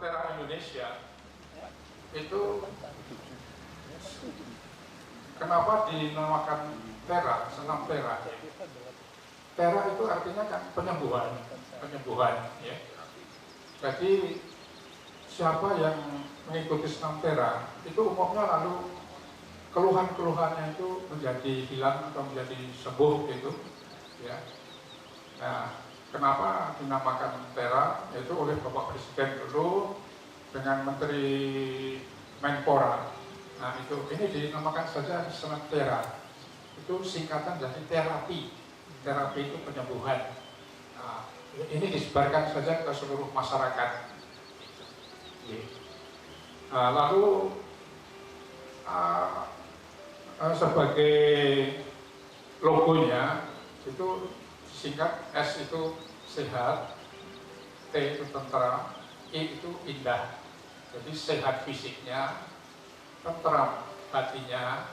Tera Indonesia itu kenapa dinamakan Tera, senam Tera? Tera itu artinya kan penyembuhan, ya. Jadi siapa yang mengikuti senam Tera itu umumnya lalu keluhan-keluhannya itu menjadi hilang atau menjadi sembuh gitu, ya. Nah, kenapa dinamakan Tera? Yaitu oleh Bapak Presiden dulu dengan Menteri Menpora. Nah ini dinamakan saja senam Tera. Itu singkatan dari terapi. Terapi itu penyembuhan. Nah, ini disebarkan saja ke seluruh masyarakat. Nah, lalu sebagai logonya itu singkat, S itu sehat, T itu tentram, I itu indah. Jadi sehat fisiknya, tentram hatinya,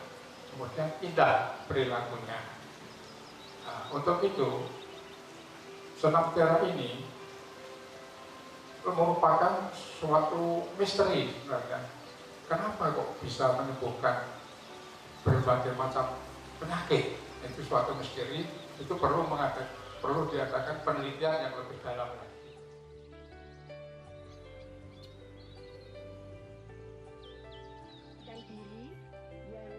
kemudian indah perilakunya. Nah, untuk itu senam Tera ini merupakan suatu misteri sebenarnya. Kenapa kok bisa menyembuhkan berbagai macam penyakit? Itu suatu misteri. Itu perlu diadakan penelitian yang lebih dalam lagi. Dan diri yang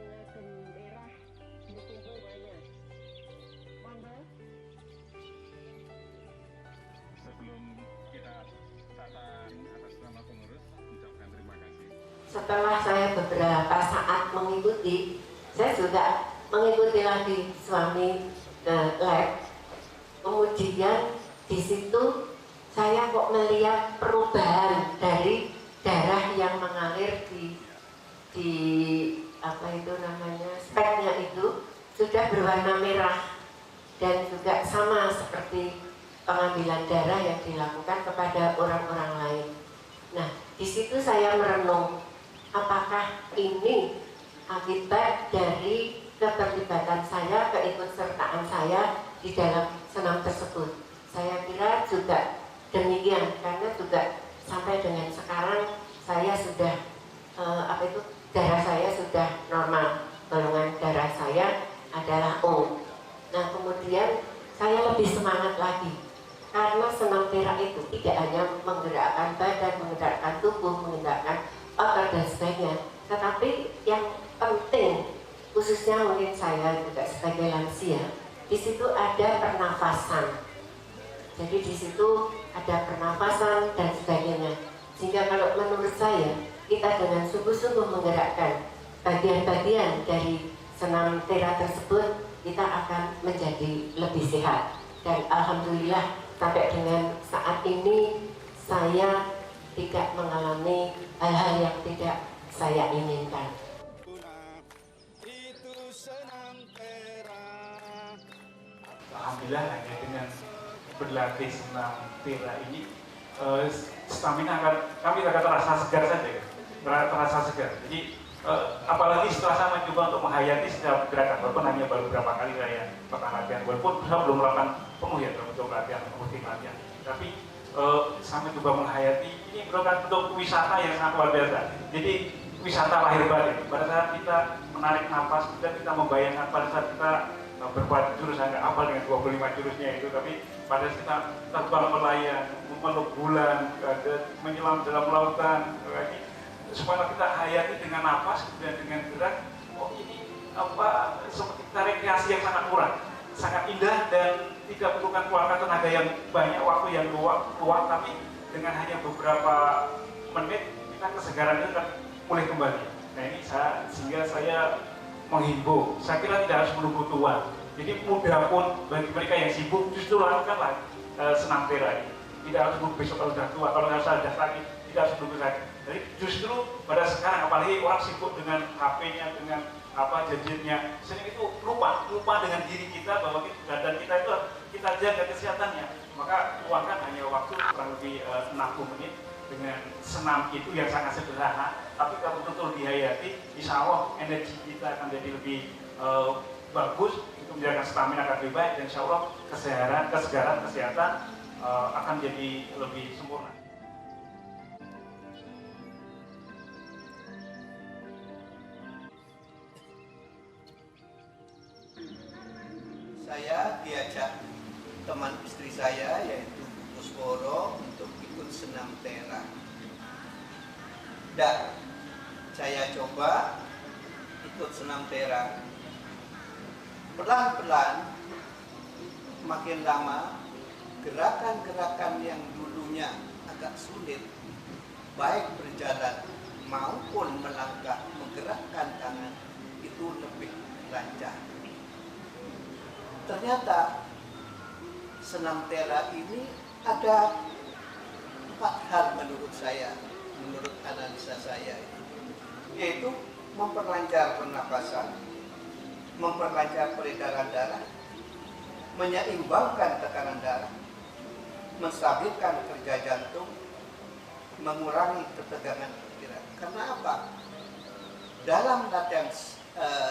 merah berkumpul banyak. Monggo. Sebelum kita tata atas nama pengurus, ucapkan terima kasih. Setelah saya beberapa saat mengikuti, saya juga mengikuti lagi suami ke lab. Kemudian di situ saya kok melihat perubahan dari darah yang mengalir di apa itu namanya, speknya itu sudah berwarna merah dan juga sama seperti pengambilan darah yang dilakukan kepada orang-orang lain. Nah, di situ saya merenung, apakah ini akibat dari keterlibatan saya, keikutsertaan saya di dalam senam tersebut? Saya kira juga demikian, karena juga sampai dengan sekarang saya sudah darah saya sudah normal, golongan darah saya adalah O. Nah, kemudian saya lebih semangat lagi karena senam Tera itu tidak hanya menggerakkan badan, menggerakkan tubuh, menggerakkan otot dan sebagainya, tetapi yang penting, khususnya mungkin saya juga sebagai lansia, di situ ada pernafasan. Jadi di situ ada pernafasan dan sebagainya. Sehingga kalau menurut saya, kita dengan sungguh-sungguh menggerakkan bagian-bagian dari senam Tera tersebut, kita akan menjadi lebih sehat. Dan alhamdulillah sampai dengan saat ini saya tidak mengalami hal-hal yang tidak saya inginkan. Itu senam Tera. Alhamdulillah hanya dengan berlatih senam Tera ini stamina kami akan terasa segar saja, terasa segar. Jadi apalagi setelah saya mencoba untuk menghayati setiap gerakan, walaupun hanya baru beberapa kali saya pernah latihan, walaupun saya belum melakukan penuh ya dalam bentuk latihan, rutin latihan, tapi saya mencoba menghayati, ini merupakan bentuk wisata yang sangat luar biasa. Jadi wisata lahir batin. Pada saat kita menarik nafas, kita membayangkan pada saat kita berbuat jurus, saya nggak hafal dengan 25 jurusnya itu, tapi pada saat kita terbang melayang, memeluk bulan, menyelam dalam lautan, supaya kita hayati dengan nafas dan dengan gerak. Oh, ini seperti kita rekreasi yang sangat murah, sangat indah, dan tidak perlukan keluarkan tenaga yang banyak, waktu yang luang, tapi dengan hanya beberapa menit kita kesegaran itu akan pulih kembali. Nah ini sehingga saya menghimbau, saya kira tidak harus menunggu tua. Jadi muda pun bagi mereka yang sibuk, justru lakukanlah senam Tera ini. tidak harus nunggu besok kalau sudah tua, kalau nggak sadar lagi, tidak harus nunggu lagi. Jadi justru pada sekarang, apalagi orang sibuk dengan HP-nya, dengan apa gadgetnya, sering itu lupa dengan diri kita bahwa badan kita itu kita jaga kesehatannya. Maka luangkan hanya waktu kurang lebih 60 menit dengan senam itu yang sangat sederhana, tapi kalau betul dihayati, insya Allah energi kita akan jadi lebih bagus, itu menjaga stamina akan lebih baik, dan insya Allah kesegaran, kesehatan akan jadi lebih sempurna. Saya diajak teman istri saya yaitu Kusworo untuk ikut senam tera. Dan saya coba ikut senam tera. Pelan-pelan, makin lama, gerakan-gerakan yang dulunya agak sulit, baik berjalan maupun melangkah, menggerakkan tangan, itu lebih lancar. Ternyata senam tera ini ada 4 hal menurut saya, menurut analisa saya, yaitu memperlancar pernapasan, memperlancar peredaran darah, menyeimbangkan tekanan darah, menstabilkan kerja jantung, mengurangi ketegangan pikiran. Karena apa? Dalam latihan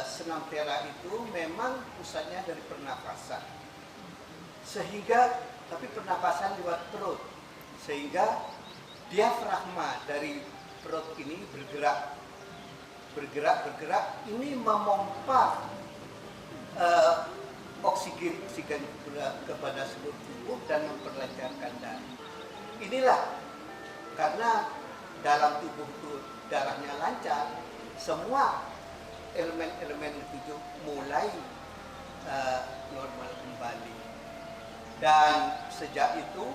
senam tera itu memang pusatnya dari pernapasan, sehingga tapi pernapasan lewat perut, sehingga diafragma dari perut ini bergerak, ini memompa oksigen kepada seluruh tubuh dan memperlancarkan darah. Inilah karena dalam tubuh itu darahnya lancar, semua elemen-elemen tubuh mulai normal kembali. Dan sejak itu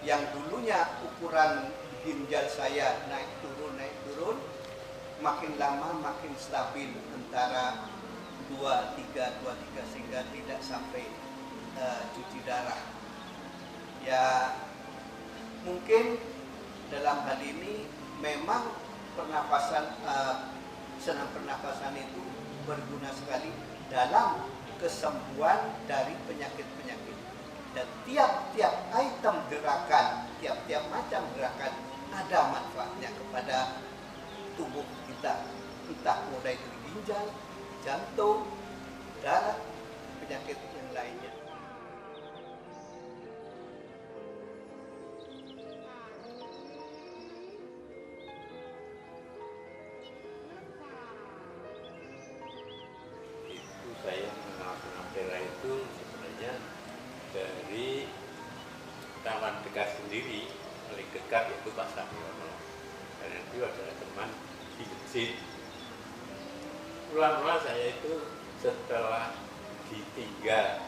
yang dulunya ukuran ginjal saya naik turun, makin lama makin stabil antara 23 sehingga tidak sampai cuci darah. Ya mungkin dalam hal ini memang pernapasan senam pernapasan itu berguna sekali dalam kesembuhan dari penyakit-penyakit. Dan tiap-tiap item gerakan, tiap-tiap macam gerakan ada manfaatnya kepada tubuh kita. Entah mulai dari ginjal, jantung, darah, penyakit yang lainnya. Saya mengenal senam tera itu sebenarnya dari teman dekat sendiri, paling dekat yaitu Pak Samiono. Karena itu adalah teman di masjid. Mula-mula saya itu setelah ditinggal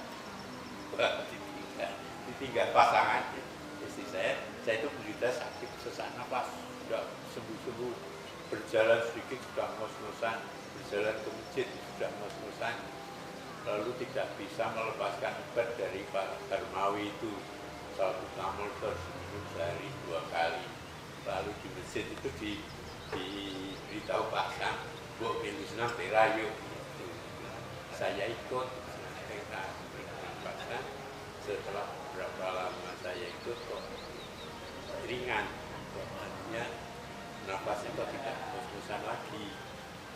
pasangan istri saya itu berita sakit sesak napas, sudah sembuh-sembuh, berjalan sedikit sudah ngos-ngosan, berjalan ke masjid sudah ngos-ngosan, lalu tidak bisa melepaskan obat dari Pak Darmawi itu, salbutamol seminggu sehari 2 kali. Lalu di masjid itu diberitahu Pak Sam, Bu pilih senam tera yuk. Saya ikut senam tera dengan Pak Sam. Setelah beberapa lama saya ikut kok ringan, artinya nafasnya kok tidak ngos-ngosan lagi.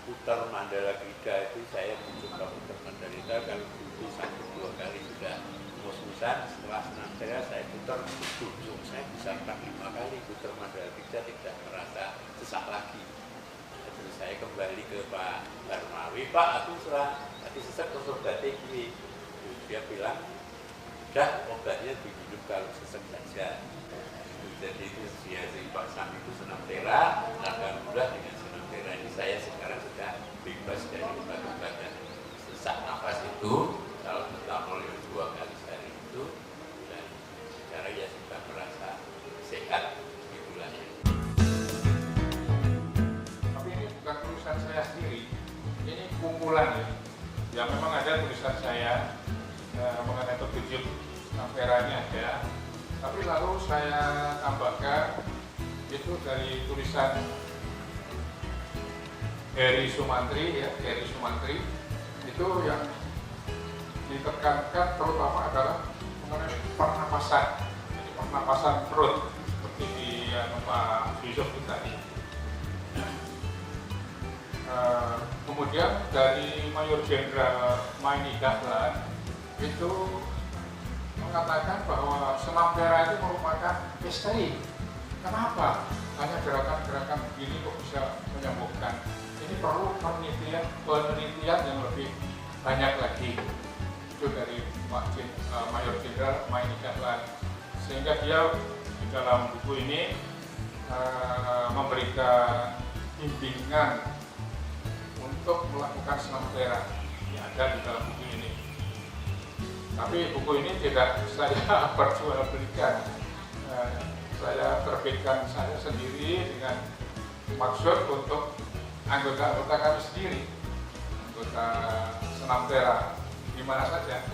Putar Mandala Krida itu saya mencoba putar Mandala Krida, kalau dulu 1-2 kali sudah ngos-ngosan. Setelah senam tera saya putar, saya bisa 4-5 kali putar Mandala Krida tidak merasa sesak lagi. Terus saya kembali ke Pak Darmawi, Pak aku setelah hati sesak terus obatnya gini. Dia bilang, udah obatnya diminum kalau sesak saja. Jadi itu si Pak Sam itu senam tera, alhamdulillah dengan senam tera ini saya sekarang sudah bebas dari obat-obatan sesak nafas itu, salbutamol 2 kali sehari itu, dan sekarang ya sudah merasa sehat, itulah ya. Tapi ini bukan tulisan saya sendiri, ini kumpulan ya. Ya memang ada tulisan saya mengenai petunjuk senam teranya ya. Tapi lalu saya tambahkan itu dari tulisan Heri Sumantri, ya, Heri Sumantri. Itu yang ditekankan terutama adalah mengenai pernapasan, jadi pernapasan perut seperti di Pak Yusuf tadi. Kemudian dari Mayor Jenderal Maini Dahlan itu mengatakan bahwa senam pera itu merupakan misteri. Kenapa? Hanya gerakan-gerakan begini kok bisa menyembuhkan? Ini perlu penelitian yang lebih banyak lagi. Itu dari Mayor Jenderal Maini Dahlan. Sehingga dia di dalam buku ini memberikan bimbingan untuk melakukan senam pera yang ada di dalam buku ini. Tapi buku ini tidak saya perjualbelikan. Saya terbitkan saya sendiri dengan maksud untuk anggota-anggota kami sendiri, anggota senam pera di mana saja.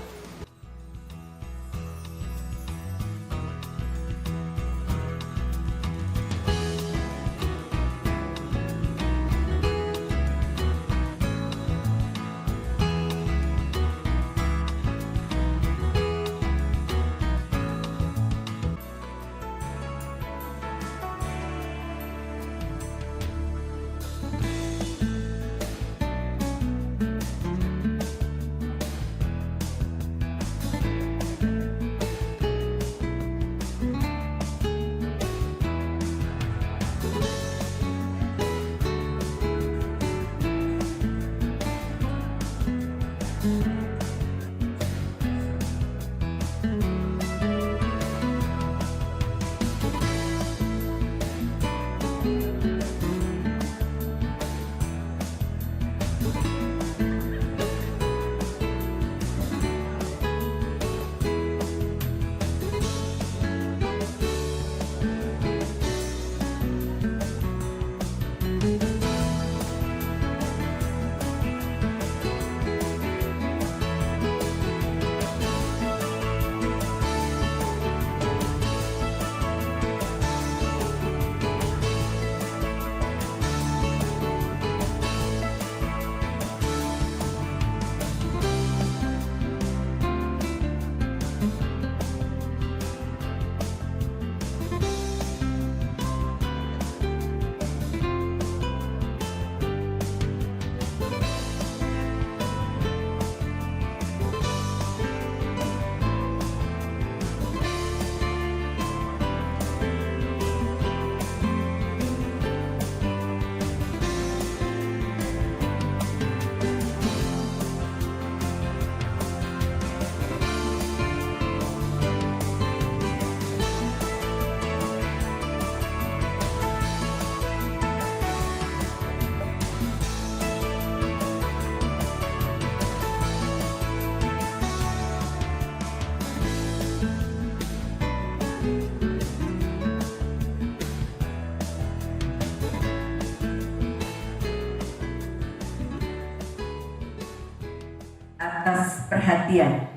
Atas perhatian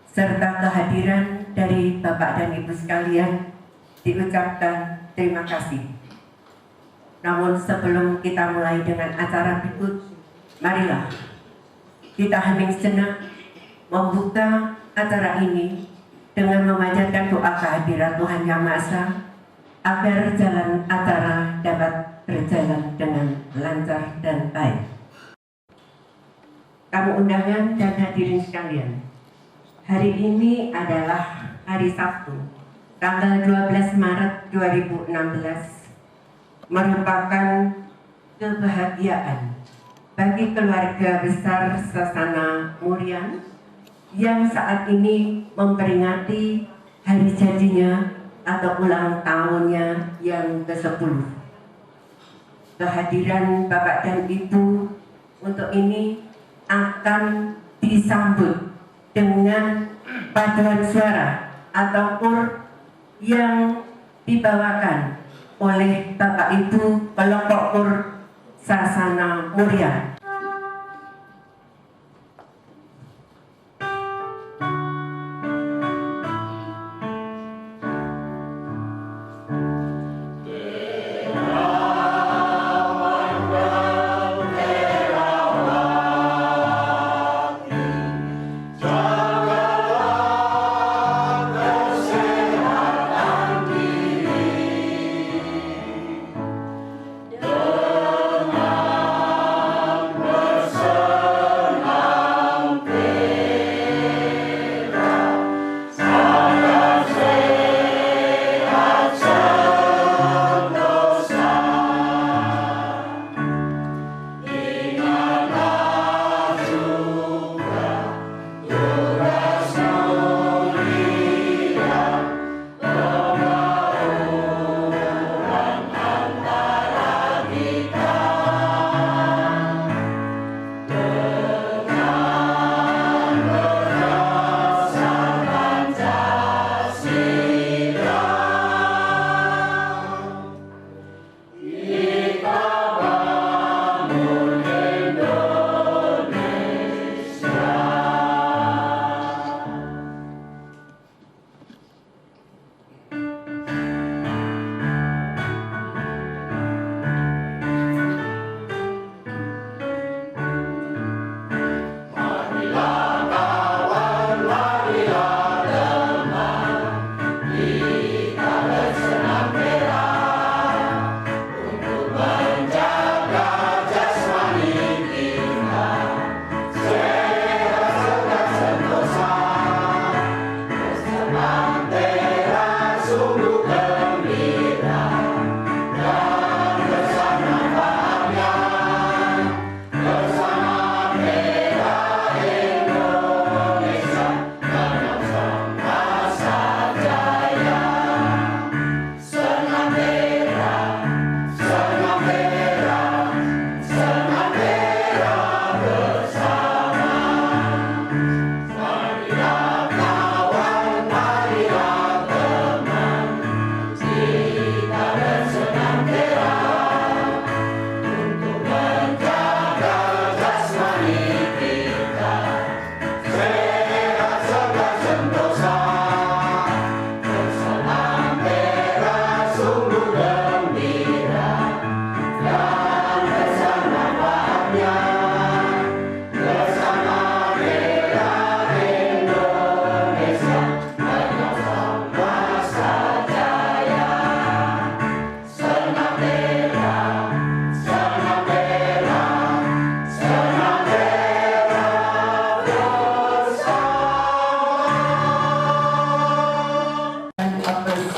serta kehadiran dari Bapak dan Ibu sekalian diucapkan terima kasih. Namun sebelum kita mulai dengan acara berikut, marilah kita hening sejenak membuka acara ini dengan memanjatkan doa kehadiran Tuhan Yang Maha Esa agar jalan acara dapat berjalan dengan lancar dan baik. Tamu undangan dan hadirin sekalian, hari ini adalah hari Sabtu, tanggal 12 Maret 2016, merupakan kebahagiaan bagi keluarga besar Sasana Murian yang saat ini memperingati hari jadinya atau ulang tahunnya yang ke-10. Kehadiran Bapak dan Ibu untuk ini akan disambut dengan paduan suara atau KUR yang dibawakan oleh Bapak Ibu kelompok KUR Sasana Muria.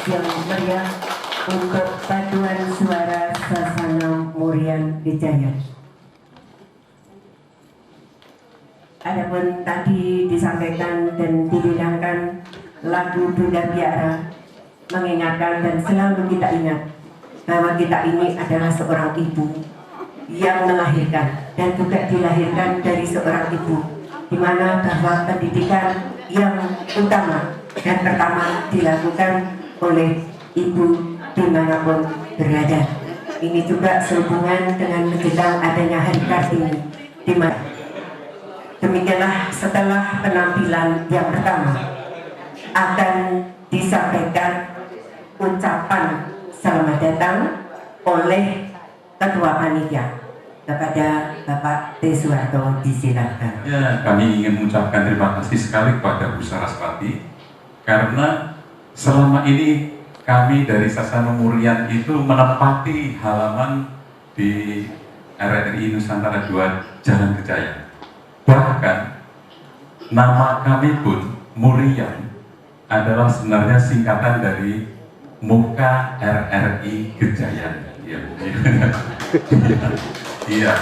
yang meriah untuk paduan suara Sasana Murian Wijaya. Adapun tadi disampaikan dan dihilangkan lagu Bunda Biara mengingatkan dan selalu kita ingat bahwa kita ini adalah seorang ibu yang melahirkan dan juga dilahirkan dari seorang ibu, di mana bahwa pendidikan yang utama dan pertama dilakukan oleh ibu dimanapun berada. Ini juga sehubungan dengan menjelang adanya Hari Kartini, di mana demikianlah setelah penampilan yang pertama akan disampaikan ucapan selamat datang oleh Ketua Panitia. Kepada Bapak T. Suharto disilakan. Ya, kami ingin mengucapkan terima kasih sekali kepada Bu Saraswati karena selama ini kami dari Sasana Murian itu menempati halaman di RRI Nusantara 2 Jalan Kejaya. Bahkan nama kami pun Murian adalah sebenarnya singkatan dari Muka RRI Kejaya. Ya. Iya.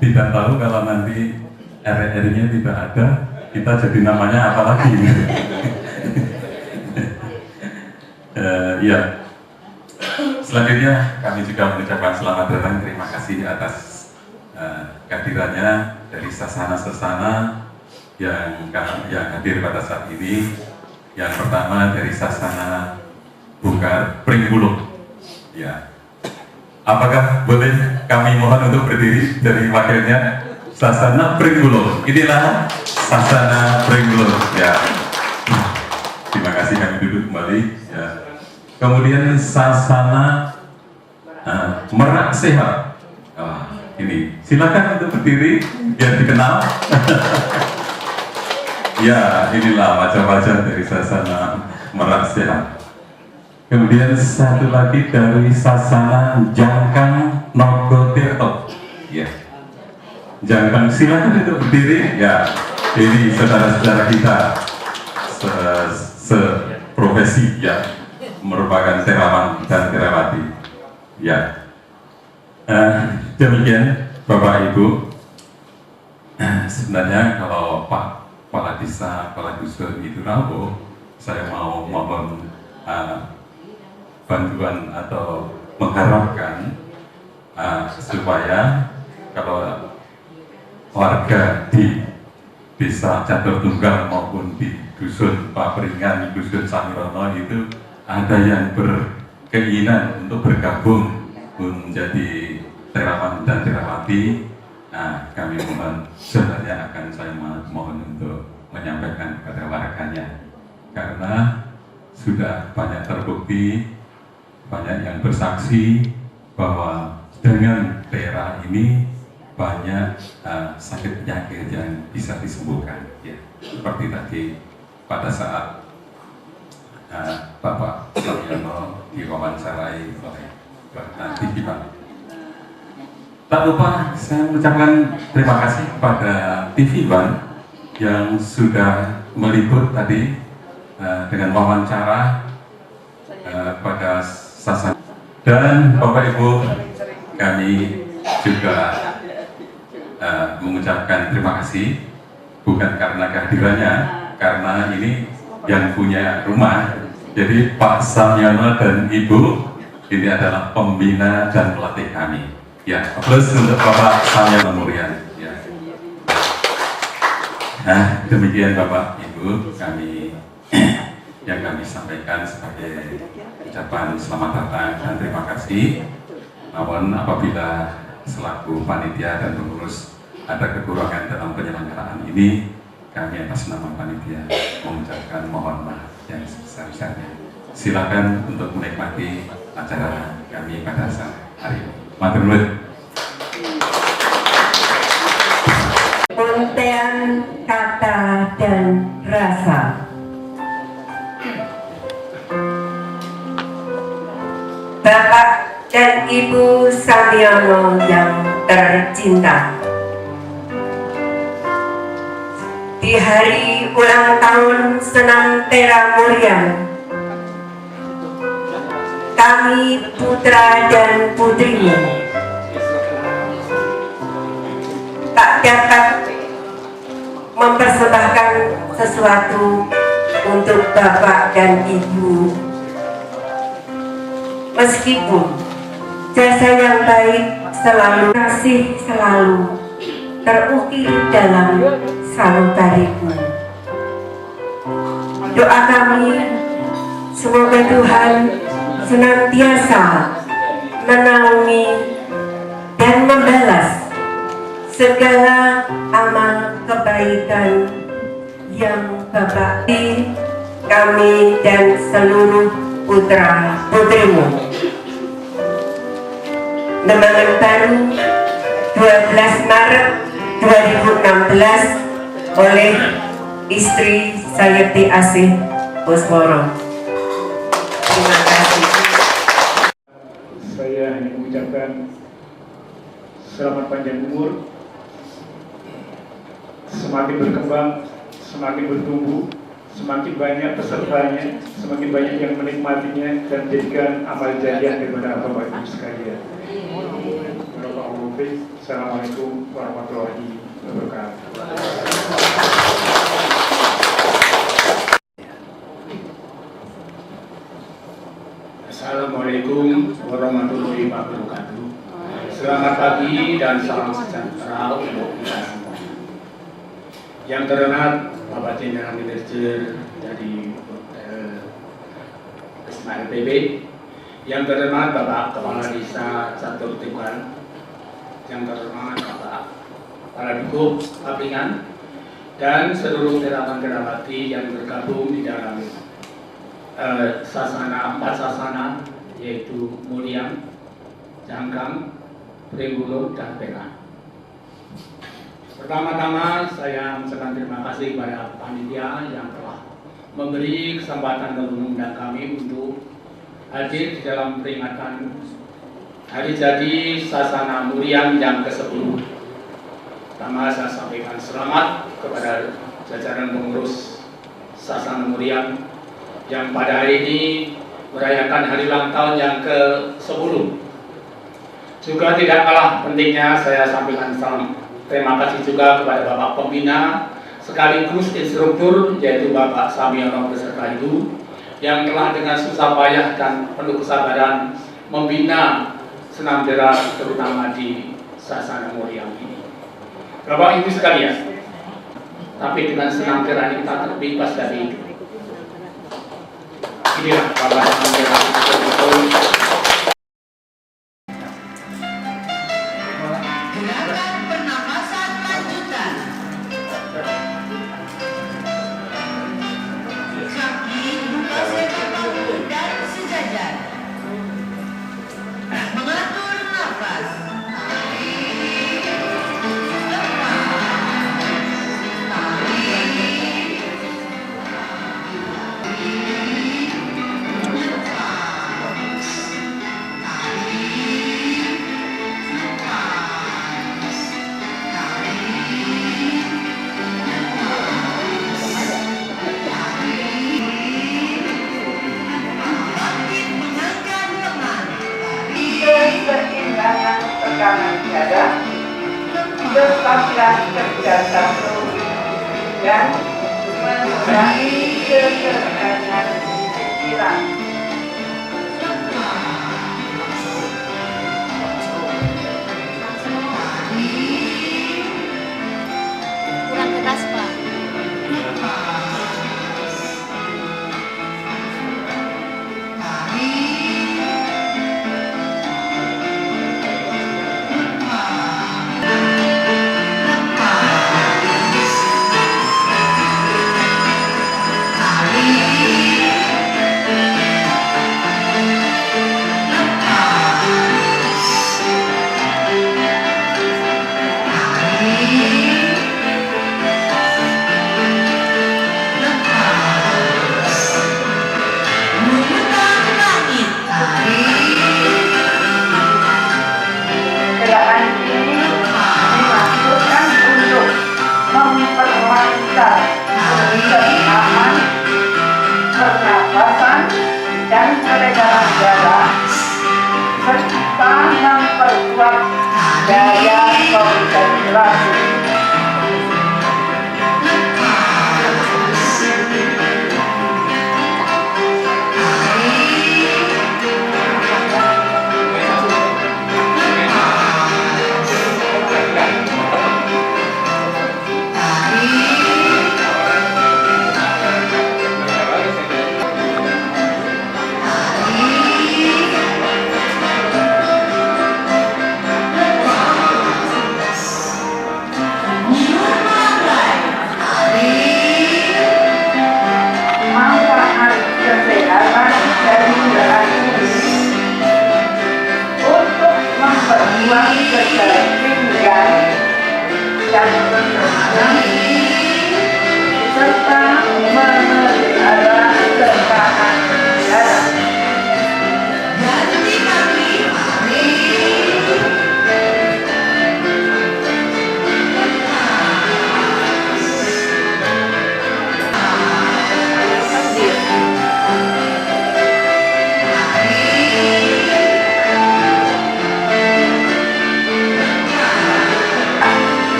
Tidak tahu kalau nanti RRI-nya tidak ada, kita jadi namanya apa lagi? Iya. Selanjutnya kami juga mengucapkan selamat datang, terima kasih atas kehadirannya dari sasana-sasana yang hadir pada saat ini. Yang pertama dari Sasana Bungkar Pringbulung. Ya. Apakah boleh kami mohon untuk berdiri dari wakilnya Sasana Pringbulung? Inilah Sasana Pringbulung. Ya. Terima kasih, kami duduk kembali. Ya. Kemudian Sasana Merak Sehat. Ini silakan untuk berdiri biar dikenal. Ya, inilah wajah-wajah dari Sasana Merak Sehat. Kemudian satu lagi dari Sasana Jangkang Nogotirto. Ya. Jangkang, silakan untuk berdiri. Ya, ini saudara-saudara kita seprofesi ya, merupakan terawan dan terawati. Ya. Demikian Bapak Ibu. Sebenarnya kalau Pak Kepala Desa, Kepala Dusun itu tahu, saya mau mohon bantuan atau mengharapkan supaya kalau warga di Desa Catur Tunggal maupun di Dusun Papringan, Dusun Samirono itu ada yang berkeinginan untuk bergabung menjadi terawan dan terawati. Nah, kami mohon sebenarnya akan saya mohon untuk menyampaikan kepada warganya karena sudah banyak terbukti, banyak yang bersaksi bahwa dengan TERA ini banyak sakit penyakit yang bisa disembuhkan. Ya, seperti tadi pada saat Bapak Samyono diwawancarai oleh Mbak TV Pak. Tak lupa saya mengucapkan terima kasih kepada TV One yang sudah meliput tadi dengan wawancara pada Sasana. Dan Bapak Ibu, kami juga mengucapkan terima kasih bukan karena kehadirannya, karena ini yang punya rumah. Jadi Pak Samyono dan Ibu ini adalah pembina dan pelatih kami. Ya, plus untuk Bapak Samyono Murian. Ya. Nah, demikian Bapak Ibu kami yang kami sampaikan sebagai ucapan selamat datang dan terima kasih. Namun apabila selaku panitia dan pengurus ada kekurangan dalam penyelenggaraan ini, kami atas nama panitia mengucapkan mohon maaf yang sebesar-besarnya. Silakan untuk menikmati acara kami pada saat hari ini. Matur nuwun. Untean kata dan rasa. Bapak dan Ibu Samyono yang tercinta, di hari ulang tahun Senam Tera Muriam. Kami putra dan putrimu tak dapat mempersembahkan sesuatu untuk Bapak dan Ibu, meskipun jasa yang baik selalu, kasih selalu terukir dalam sanubarimu. Doa kami, semoga Tuhan senantiasa menaungi dan membalas segala amal kebaikan yang Bapak beri kami dan seluruh putra putrimu. Demangan Baru 12 Maret 2016 oleh istri Sayeti Asih Kusworo. Terima kasih. Saya hanya mengucapkan selamat panjang umur, semakin berkembang, semakin bertumbuh, semakin banyak pesertanya, semakin banyak yang menikmatinya, dan jadikan amal jariah kepada Bapak Ibu sekalian. Assalamualaikum warahmatullahi wabarakatuh. Assalamualaikum warahmatullahi wabarakatuh. Selamat pagi dan salam sejahtera untuk kita semua. Yang terhormat Bapak Jenderal Manajer dari Ismail PB, yang terhormat Bapak Kepala Desa Catur Tegal, yang terhormat Bapak Kepala Dukuk Papringan, dan seluruh terawan-terawati yang bergabung di dalam sasana, 4 sasana, yaitu Muriam, Jangkang, Pringgulung, dan Pera. Pertama-tama saya mengucapkan terima kasih kepada panitia yang telah memberi kesempatan dan mengundang kami untuk hadir di dalam peringatan hari jadi Sasana Muriam yang ke-10. Pertama saya sampaikan selamat kepada jajaran pengurus Sasana Muriam yang pada hari ini merayakan hari ulang tahun yang ke-10. Juga tidak kalah pentingnya saya sampaikan salam terima kasih juga kepada Bapak Pembina sekaligus instruktur, yaitu Bapak Samiono beserta Ibu, yang telah dengan susah payah dan penuh kesabaran membina senam tera terutama di Sasana Muriam ini. Bapak Ibu sekalian, tapi dengan senam tera ini kita terbebas dari itu. Inilah Bapak senam tera betul-betul. Keseimbangan tekanan darah, kestabilan kerja jantung, dan mengurangi ketegangan pikiran. Kurang keras, Pak.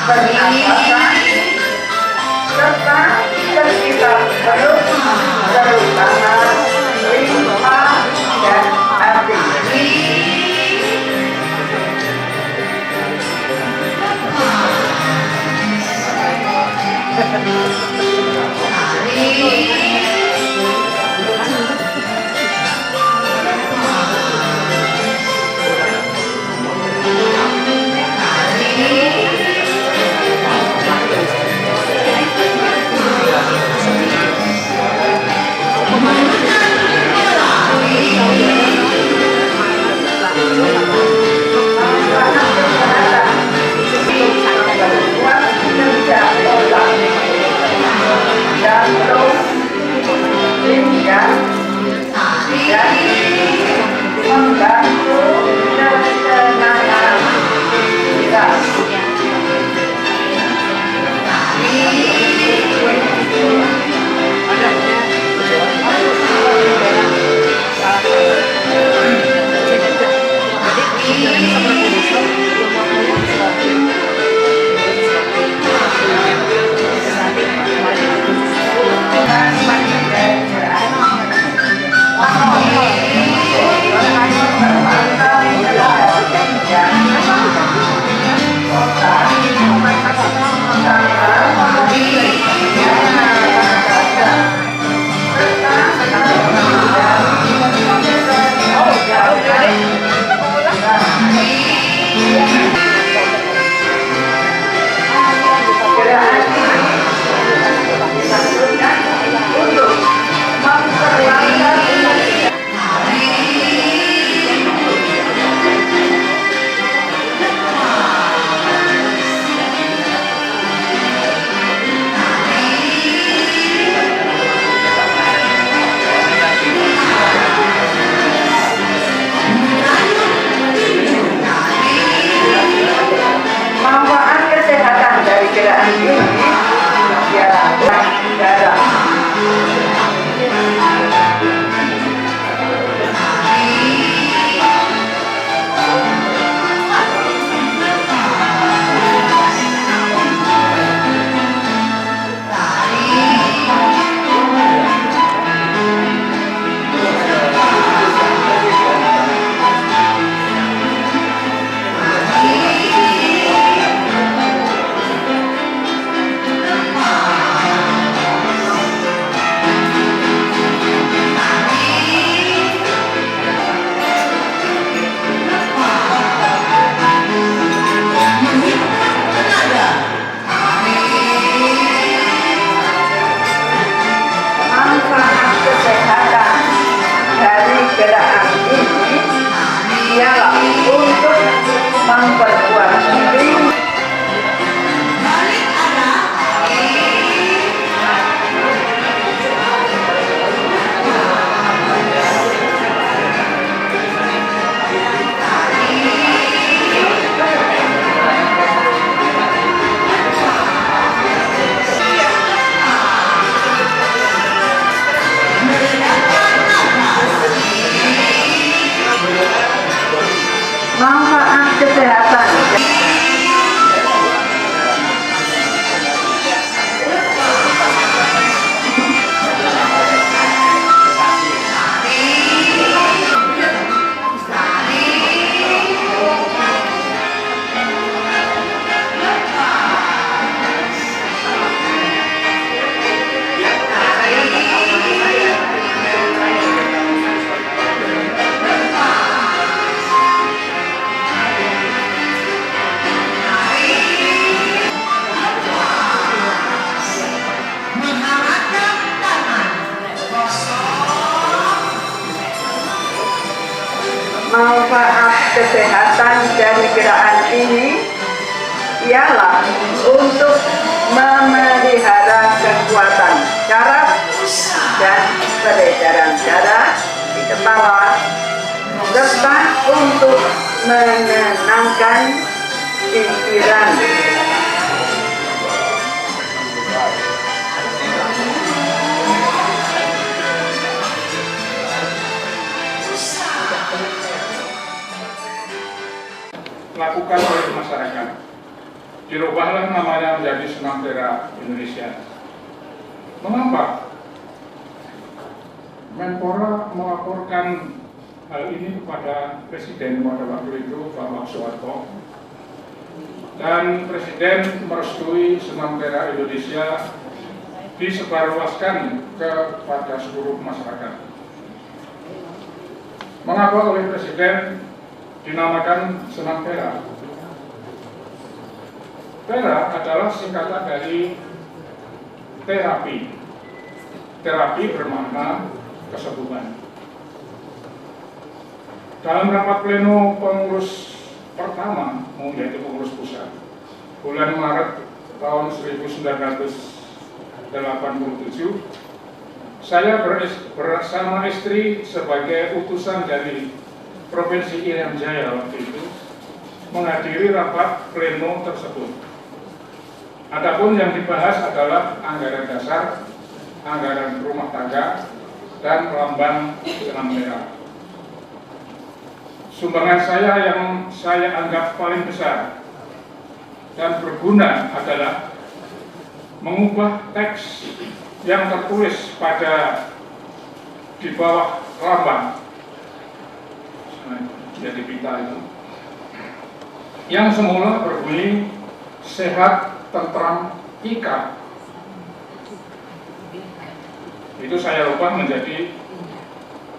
pernapasan, serta sekitar perut, terutama limpa dan hati. Jantung, pinggang, dan membantu ketenangan kita. Manfaat kesehatan dari gerakan ini ialah darah. Manfaat kesehatan dari gerakan ini ialah untuk memperkuat diri. Manfaat kesehatan. Manfaat kesehatan dari gerakan ini ialah untuk memelihara kekuatan saraf dan peredaran darah di kepala, serta untuk menenangkan pikiran. Lakukan oleh masyarakat. dirubahlah namanya menjadi Senam Tera Indonesia. Mengapa? Menpora melaporkan hal ini kepada Presiden pada waktu itu, Bapak Soeharto, dan Presiden merestui Senam Tera Indonesia disebarluaskan kepada seluruh masyarakat. Mengapa oleh Presiden dinamakan Senam Tera? Tera adalah singkatan dari terapi. Terapi bermakna kesembuhan. Dalam rapat pleno pengurus pertama, yaitu pengurus pusat, bulan Maret tahun 1987, saya bersama istri sebagai utusan dari Provinsi Irian Jaya waktu itu menghadiri rapat pleno tersebut. Adapun yang dibahas adalah anggaran dasar, anggaran rumah tangga, dan lambang Senam Tera. Sumbangan saya yang saya anggap paling besar dan berguna adalah mengubah teks yang tertulis di bawah lambang, jadi pita itu, yang semula berbunyi sehat, tentram, ika. Itu saya ubah menjadi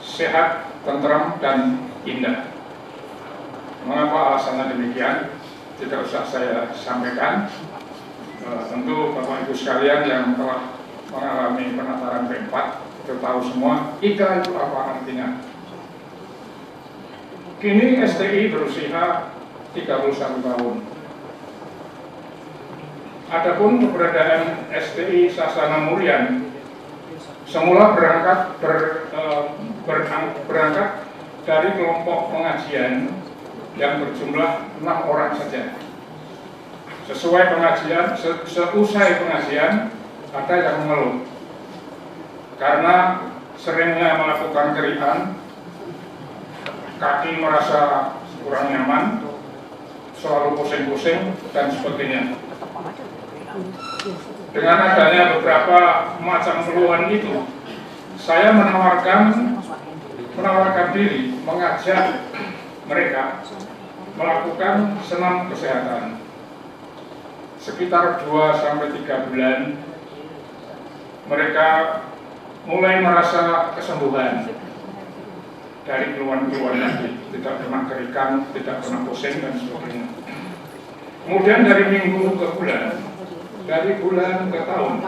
sehat, tentram, dan indah. Mengapa alasannya demikian? Tidak usah saya sampaikan. Tentu Bapak Ibu sekalian yang telah mengalami pendaftaran P4 itu tahu semua ika itu apa artinya. Kini STI berusia 31 tahun. Adapun keberadaan STI Sasana Murian semula berangkat dari kelompok pengajian yang berjumlah 6 orang saja. Sesuai pengajian, seusai pengajian ada yang mengeluh karena seringnya melakukan gerian, kaki merasa kurang nyaman, selalu pusing-pusing dan sebagainya. Dengan adanya beberapa macam keluhan itu, saya menawarkan diri mengajak mereka melakukan senam kesehatan. Sekitar 2-3 bulan mereka mulai merasa kesembuhan dari keluhan-keluhan tadi, tidak pernah gerikan, tidak pernah pusing dan sebagainya. Kemudian dari minggu ke bulan, dari bulan ke tahun,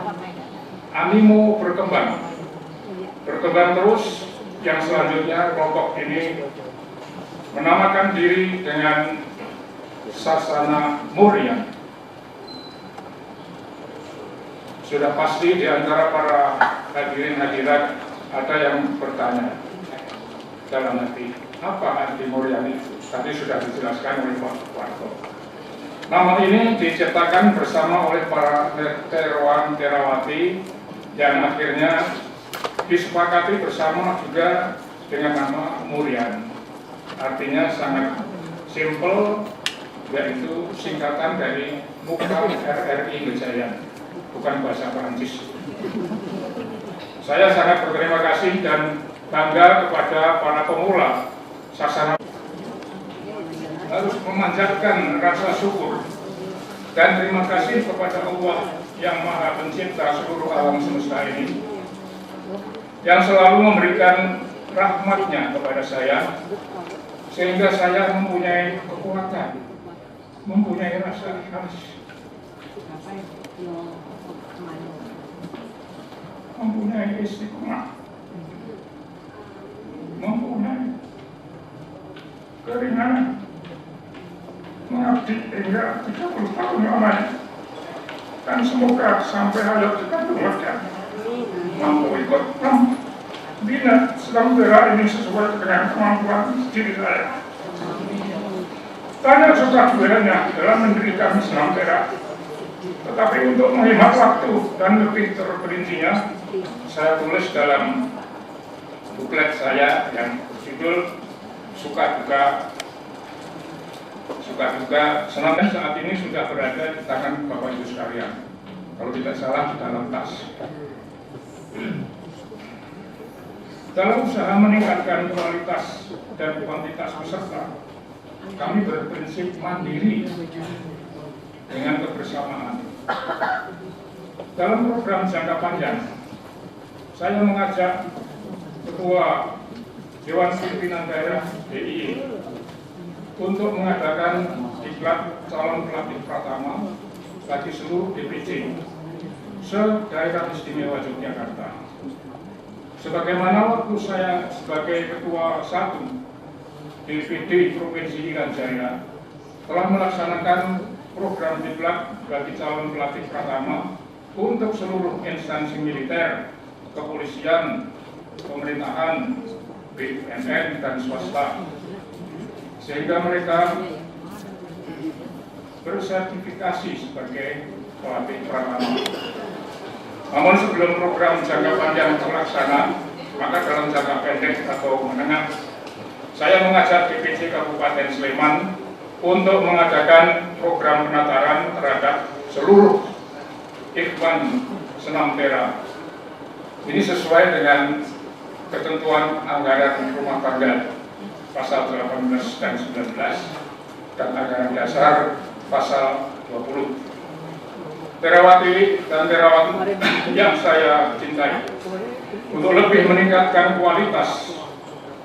animo berkembang terus. Yang selanjutnya kelompok ini menamakan diri dengan Sasana Murian. Sudah pasti di antara para hadirin hadirat ada yang bertanya dalam hati, apa arti Murian itu? Tadi sudah dijelaskan oleh Pak Warto. Nama ini diciptakan bersama oleh para terawan terawati yang akhirnya disepakati bersama juga dengan nama Murian. Artinya sangat simple, yaitu singkatan dari Muka RRI Gejayan, bukan bahasa Perancis. Saya sangat berterima kasih dan bangga kepada para pemula Sasana. Harus memanjatkan rasa syukur dan terima kasih kepada Allah yang Maha Pencipta seluruh alam semesta ini, yang selalu memberikan rahmatnya kepada saya, sehingga saya mempunyai kekuatan, mempunyai rasa ikhlas, mempunyai istiqomah, mempunyai keringanan, mengabdi hingga 30 tahun lamanya, dan semoga sampai hayat kita keluarga mampu ikut bina Senam Tera ini sesuai dengan kemampuan diri saya. Tanya suka duanya dalam mendirikan Senam Tera, tetapi untuk menghemat waktu dan lebih terperincinya, saya tulis dalam buklet saya yang berjudul Suka Duka Juga senamnya saat ini sudah berada di tangan Bapak Ibu sekalian. Kalau tidak salah di dalam tas. Dalam usaha meningkatkan kualitas dan kuantitas peserta, kami berprinsip mandiri dengan kebersamaan. Dalam program jangka panjang, saya mengajak Ketua Dewan Pimpinan Daerah DIY untuk mengadakan diklat calon pelatih Pratama bagi seluruh DPC se-Daerah Istimewa Yogyakarta. Sebagaimana waktu saya sebagai Ketua 1 DPD Provinsi Irian Jaya telah melaksanakan program diklat bagi calon pelatih Pratama untuk seluruh instansi militer, kepolisian, pemerintahan, BUMN, dan swasta, sehingga mereka bersertifikasi sebagai pelatih Pratama. Namun sebelum program jangka panjang terlaksana, maka dalam jangka pendek atau menengah, saya mengajak DPC Kabupaten Sleman untuk mengadakan program penataran terhadap seluruh iklan senam tera. Ini sesuai dengan ketentuan anggaran rumah tangga pasal 18 dan 19 dan anggaran dasar pasal 20. Terawati dan terawati yang saya cintai, untuk lebih meningkatkan kualitas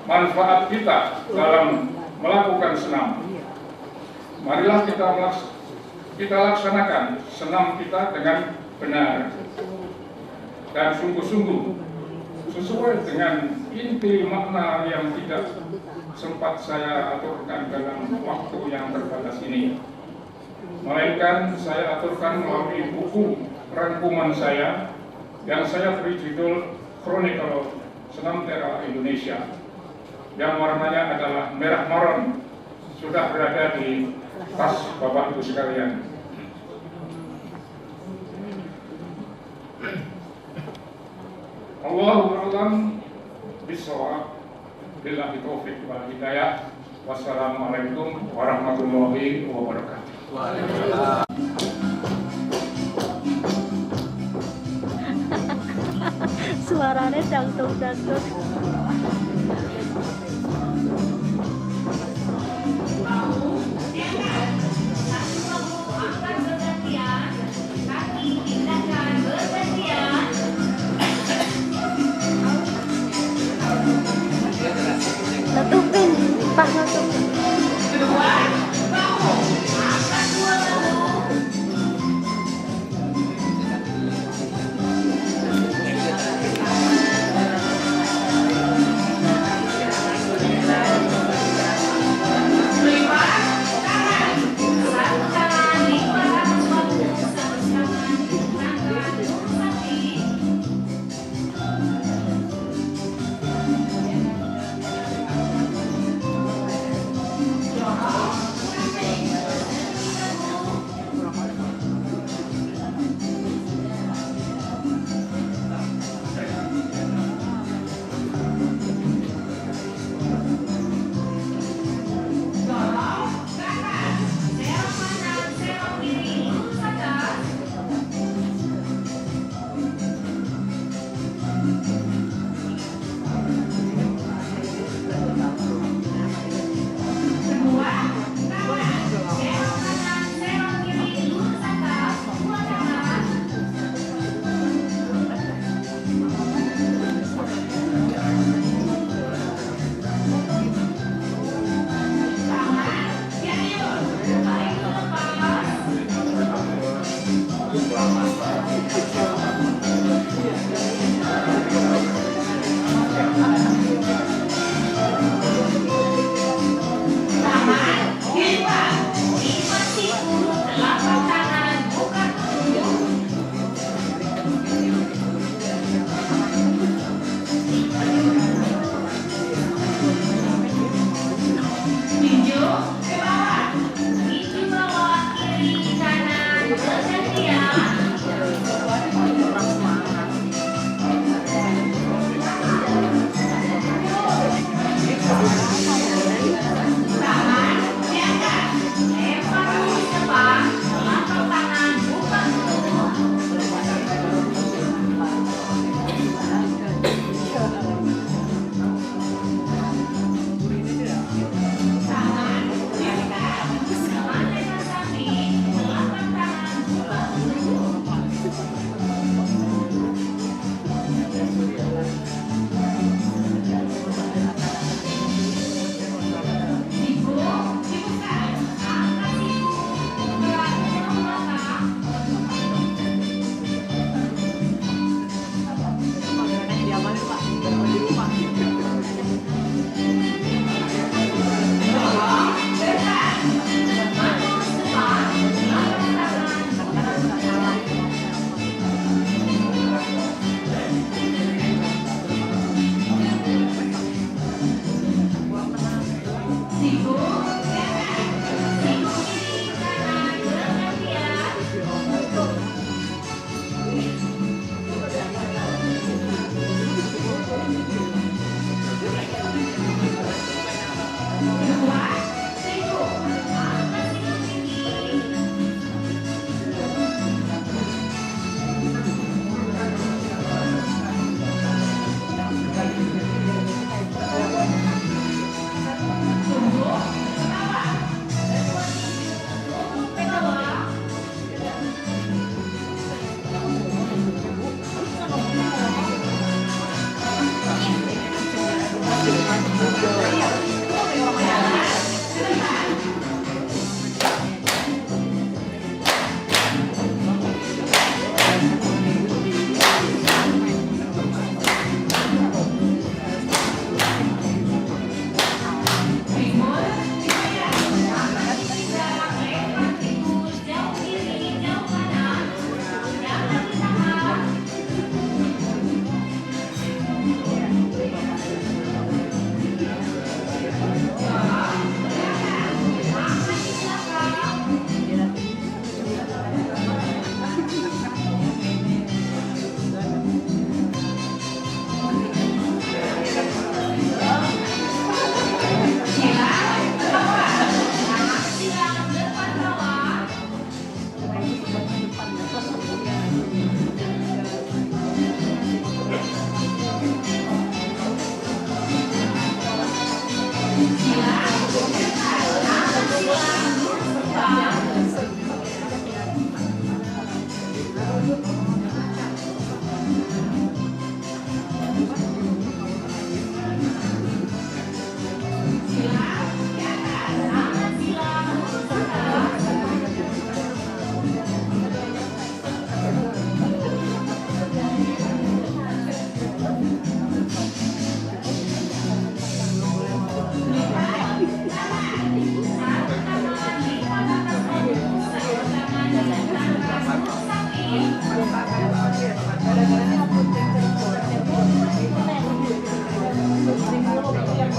manfaat kita dalam melakukan senam, marilah kita laksanakan senam kita dengan benar dan sungguh-sungguh sesuai dengan inti makna yang tidak sempat saya aturkan dalam waktu yang terbatas ini, melainkan saya aturkan melalui buku rangkuman saya yang saya beri judul Chronicle Senam Tera Indonesia, yang warnanya adalah merah maron, sudah berada di tas Bapak Ibu sekalian. Allahu a'lam bishawab, billahi taufiq wal hidayah. Wassalamualaikum warahmatullahi wabarakatuh. Suaranya dangdut-dangdut. Tutupin, Pak, tutupin.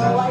Terima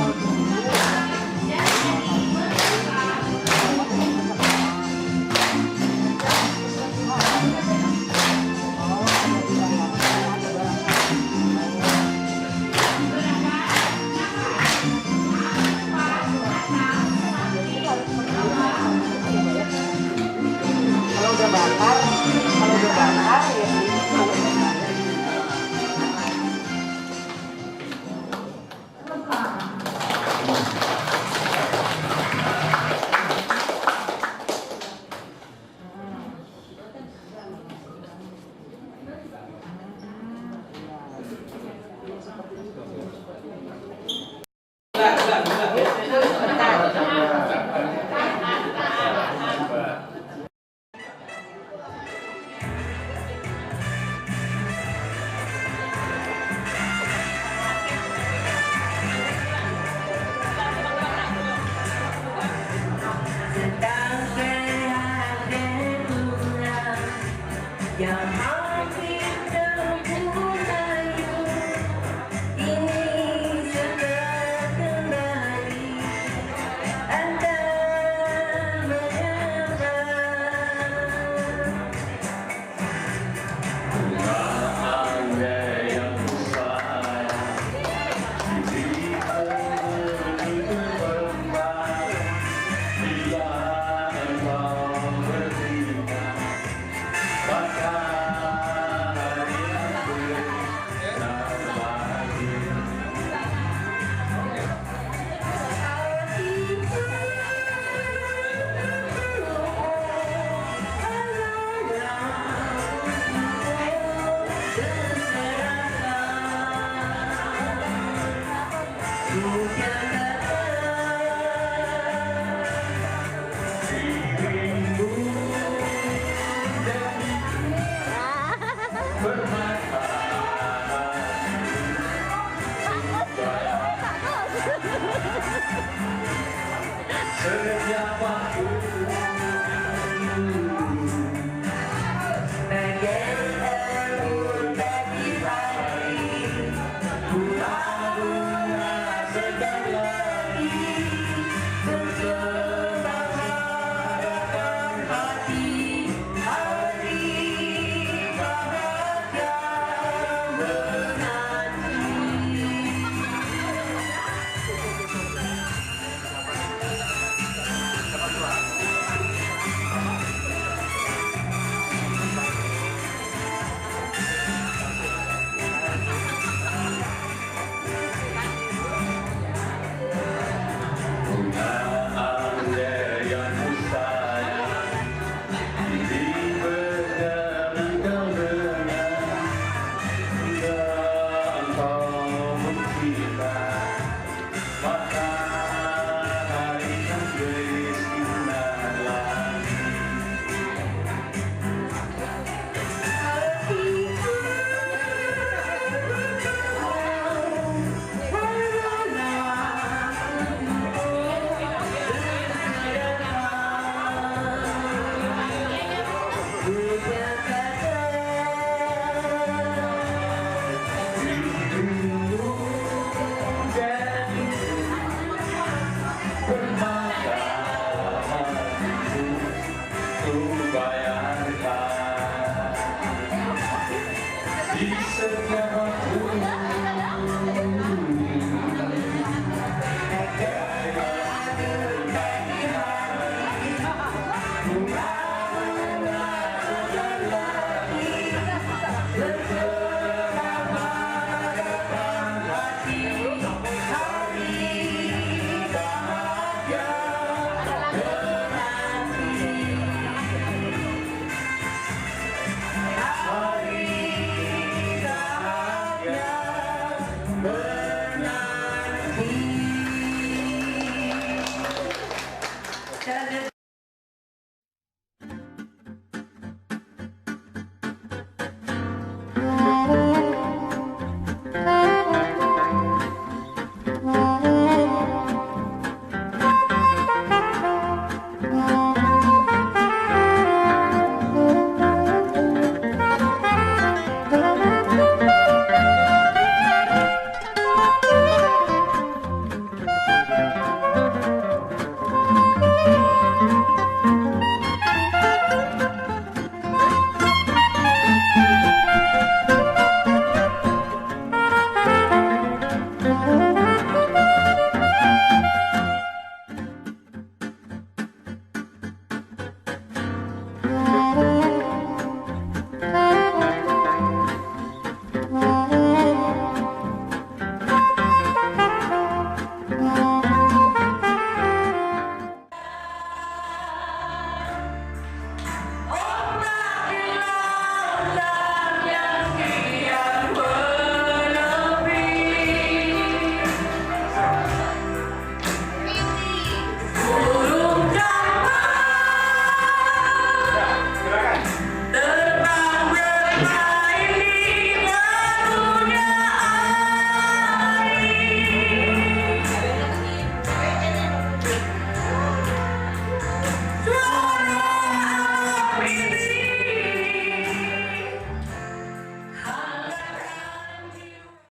kasih. Setiap waktu